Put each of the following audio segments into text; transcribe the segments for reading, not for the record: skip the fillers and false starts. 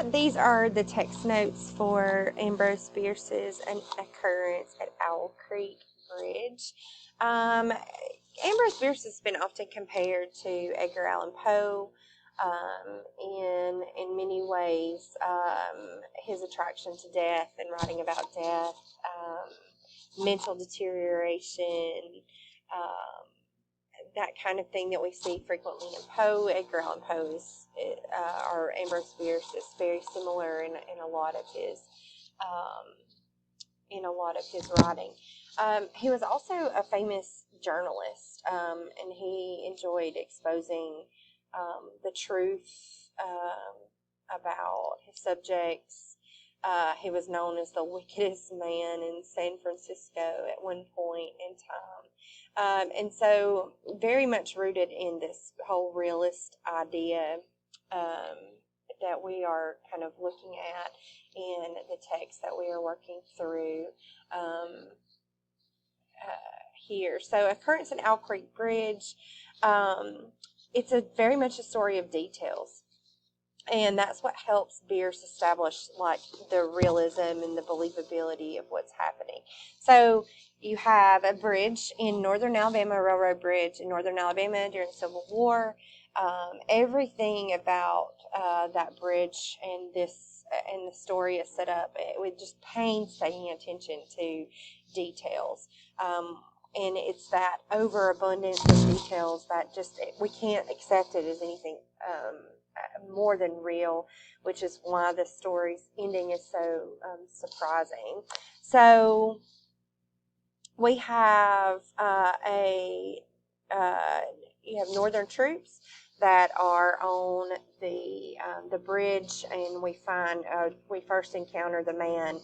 These are the text notes for Ambrose Bierce's An Occurrence at Owl Creek Bridge. Ambrose Bierce has been often compared to Edgar Allan Poe in many ways. His attraction to death and writing about death, mental deterioration, that kind of thing that we see frequently in Poe. Edgar Allan Poe or Ambrose Bierce is very similar in a lot of his writing. He was also a famous journalist, and he enjoyed exposing the truth about his subjects. He was known as the wickedest man in San Francisco at one point in time. And so very much rooted in this whole realist idea that we are kind of looking at in the text that we are working through here. So Occurrence at Owl Creek Bridge, it's very much a story of details. And that's what helps Bierce establish like the realism and the believability of what's happening. So you have a bridge in northern Alabama, a railroad bridge in northern Alabama during the Civil War. Everything about that bridge and the story is set up with just painstaking attention to details. And it's that overabundance of details that just we can't accept it as anything more than real, which is why the story's ending is so surprising. So we have you have Northern troops that are on the bridge, and we first encounter the man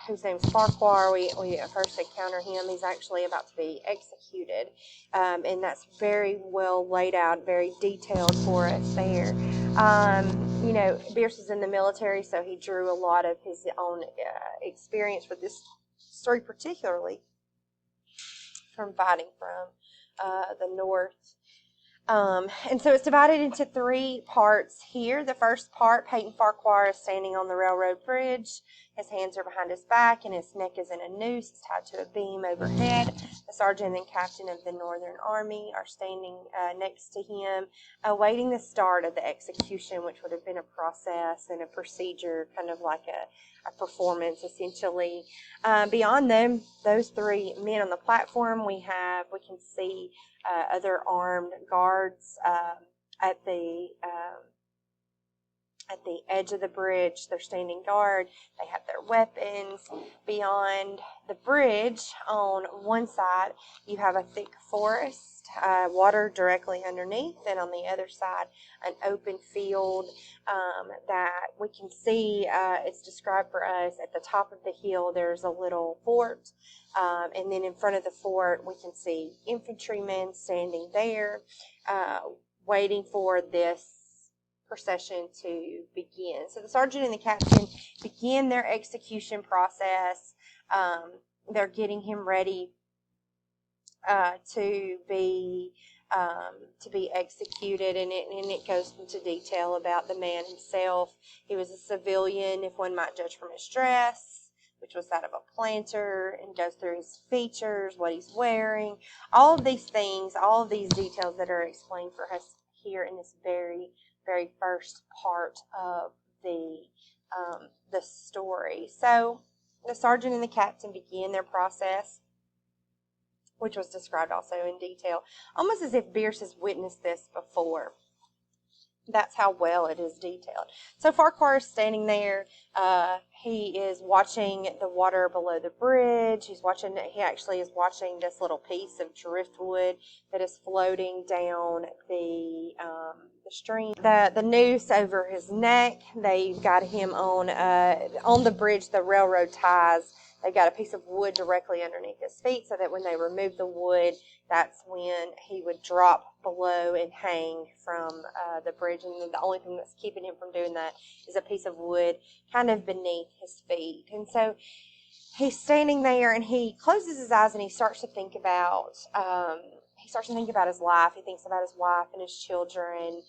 whose name's Farquhar. We first encounter him. He's actually about to be executed, and that's very well laid out, very detailed for us there. Bierce was in the military, so he drew a lot of his own experience for this story, particularly from fighting from the North. And so it's divided into three parts here. The first part, Peyton Farquhar is standing on the railroad bridge. His hands are behind his back and his neck is in a noose. It's tied to a beam overhead. The sergeant and captain of the Northern Army are standing next to him, awaiting the start of the execution, which would have been a process and a procedure, kind of like a performance, essentially. Beyond them, those three men on the platform, we can see other armed guards at the edge of the bridge. They're standing guard. They have their weapons. Beyond the bridge, on one side, you have a thick forest, water directly underneath, and on the other side, an open field that we can see. It's described for us at the top of the hill. There's a little fort, and then in front of the fort, we can see infantrymen standing there, waiting for this procession to begin. So the sergeant and the captain begin their execution process. They're getting him ready to be executed, and it goes into detail about the man himself. He was a civilian, if one might judge from his dress, which was that of a planter, and goes through his features, what he's wearing, all of these things, all of these details that are explained for us here in this very first part of the story. So the sergeant and the captain begin their process, which was described also in detail, almost as if Bierce has witnessed this before. That's how well it is detailed. So Farquhar is standing there. He is watching the water below the bridge. He actually is watching this little piece of driftwood that is floating down the stream. The noose over his neck. They've got him on the bridge. The railroad ties. They've got a piece of wood directly underneath his feet, so that when they remove the wood, that's when he would drop below and hang from the bridge. And then the only thing that's keeping him from doing that is a piece of wood kind of beneath his feet. And so he's standing there, and he closes his eyes, and he starts to think about his life. He thinks about his wife and his children.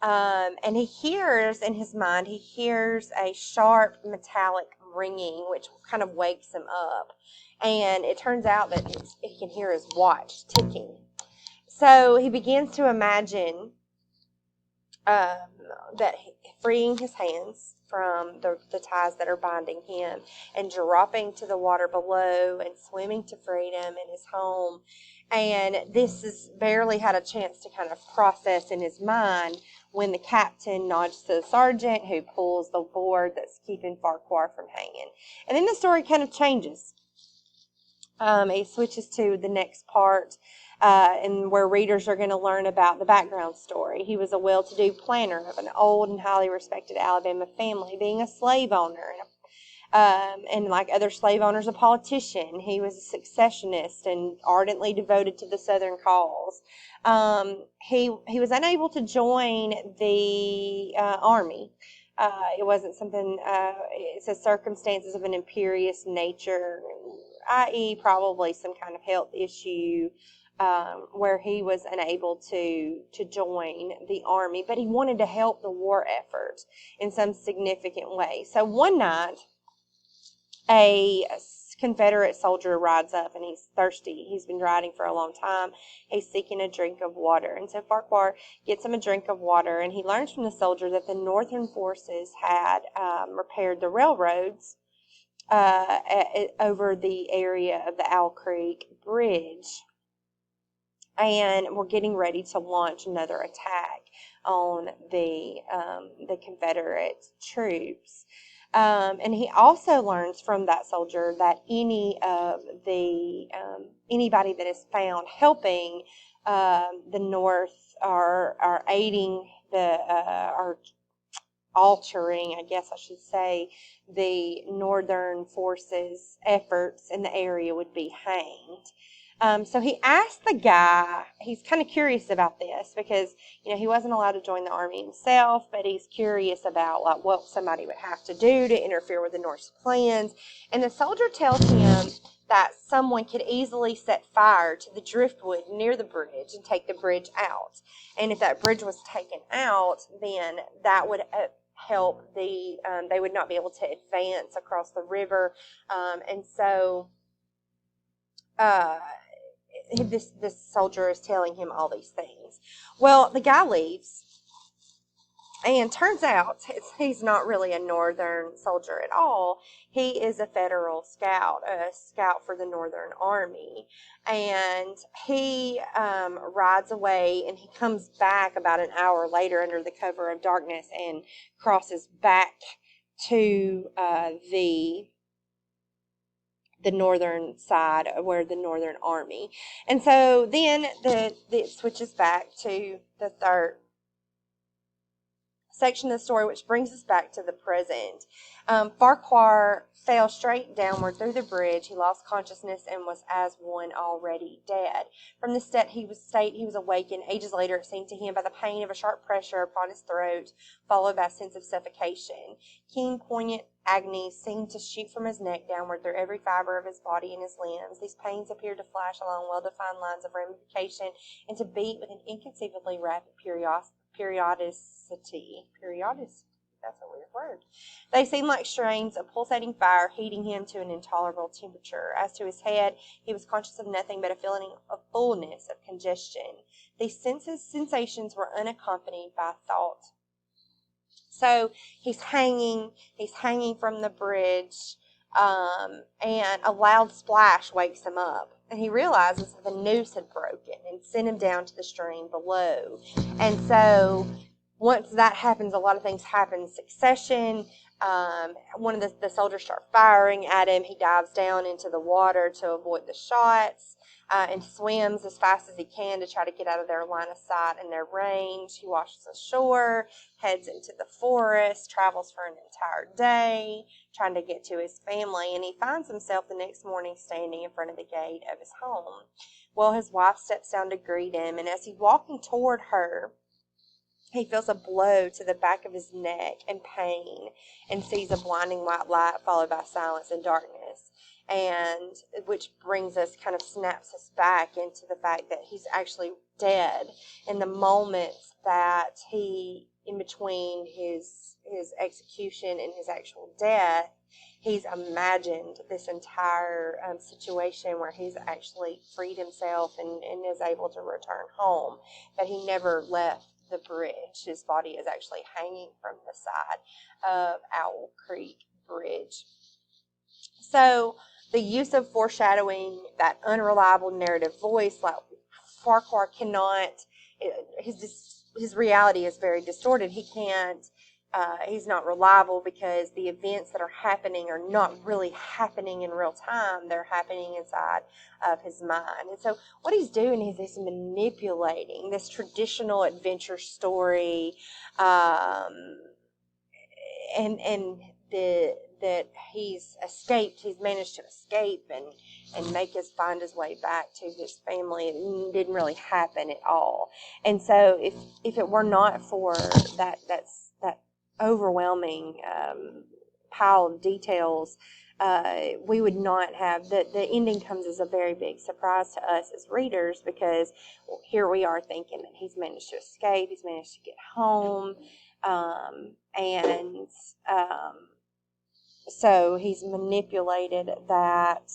And he hears, in his mind, he hears a sharp metallic ringing, which kind of wakes him up. And it turns out that he can hear his watch ticking. So he begins to imagine that freeing his hands from the ties that are binding him and dropping to the water below and swimming to freedom in his home. And this has barely had a chance to kind of process in his mind when the captain nods to the sergeant, who pulls the board that's keeping Farquhar from hanging. And then the story kind of changes. It switches to the next part, and where readers are going to learn about the background story. He was a well-to-do planter of an old and highly respected Alabama family, being a slave owner, and like other slave owners, a politician. He was a secessionist and ardently devoted to the Southern cause. He was unable to join the Army. It wasn't something, it says circumstances of an imperious nature, i.e. probably some kind of health issue, where he was unable to join the Army, but he wanted to help the war effort in some significant way. So one night, a Confederate soldier rides up, and he's thirsty. He's been riding for a long time. He's seeking a drink of water. And so Farquhar gets him a drink of water, and he learns from the soldier that the Northern forces had repaired the railroads over the area of the Owl Creek Bridge, and we're getting ready to launch another attack on the Confederate troops. And he also learns from that soldier that any of the anybody that is found helping the North are aiding or altering, I guess I should say, the Northern forces' efforts in the area would be hanged. So he asked the guy, he's kind of curious about this because, he wasn't allowed to join the Army himself, but he's curious about like what somebody would have to do to interfere with the North's plans. And the soldier tells him that someone could easily set fire to the driftwood near the bridge and take the bridge out. And if that bridge was taken out, then that would help they would not be able to advance across the river. And so this soldier is telling him all these things. Well, the guy leaves, and turns out he's not really a Northern soldier at all. He is a Federal scout, a scout for the Northern Army. And he rides away, and he comes back about an hour later under the cover of darkness and crosses back to the northern side where the Northern Army. And so then it switches back to the third section of the story, which brings us back to the present. Farquhar fell straight downward through the bridge. He lost consciousness and was as one already dead. From the state he was awakened ages later, it seemed to him, by the pain of a sharp pressure upon his throat, followed by a sense of suffocation. Keen, poignant agony seemed to shoot from his neck downward through every fiber of his body and his limbs. These pains appeared to flash along well-defined lines of ramification and to beat with an inconceivably rapid periodicity. That's a weird word. They seemed like strains of pulsating fire, heating him to an intolerable temperature. As to his head, he was conscious of nothing but a feeling of fullness, of congestion. These sensations were unaccompanied by thought. So he's hanging from the bridge, and a loud splash wakes him up. And he realizes that the noose had broken and sent him down to the stream below. And so once that happens, a lot of things happen in succession. One of the soldiers start firing at him. He dives down into the water to avoid the shots, and swims as fast as he can to try to get out of their line of sight and their range. He washes ashore, heads into the forest, travels for an entire day, trying to get to his family, and he finds himself the next morning standing in front of the gate of his home. Well, his wife steps down to greet him, and as he's walking toward her, he feels a blow to the back of his neck and pain, and sees a blinding white light followed by silence and darkness, and which snaps us back into the fact that he's actually dead in the moments that he, in between his execution and his actual death, he's imagined this entire situation where he's actually freed himself and is able to return home, but he never left the bridge. His body is actually hanging from the side of Owl Creek Bridge. So the use of foreshadowing, that unreliable narrative voice, like Farquhar cannot, his reality is very distorted. He can't, he's not reliable because the events that are happening are not really happening in real time. They're happening inside of his mind. And so what he's doing is he's manipulating this traditional adventure story, and that he's managed to escape and find his way back to his family. It didn't really happen at all. And so if it were not for that overwhelming pile of details, we would not have, the ending comes as a very big surprise to us as readers, because here we are thinking that he's managed to escape, he's managed to get home, so he's manipulated that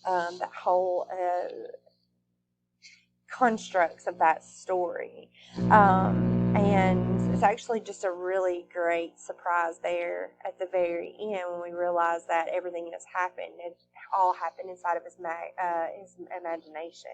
whole constructs of that story. And it's actually just a really great surprise there at the very end when we realize that everything that's happened, it all happened inside of his imagination.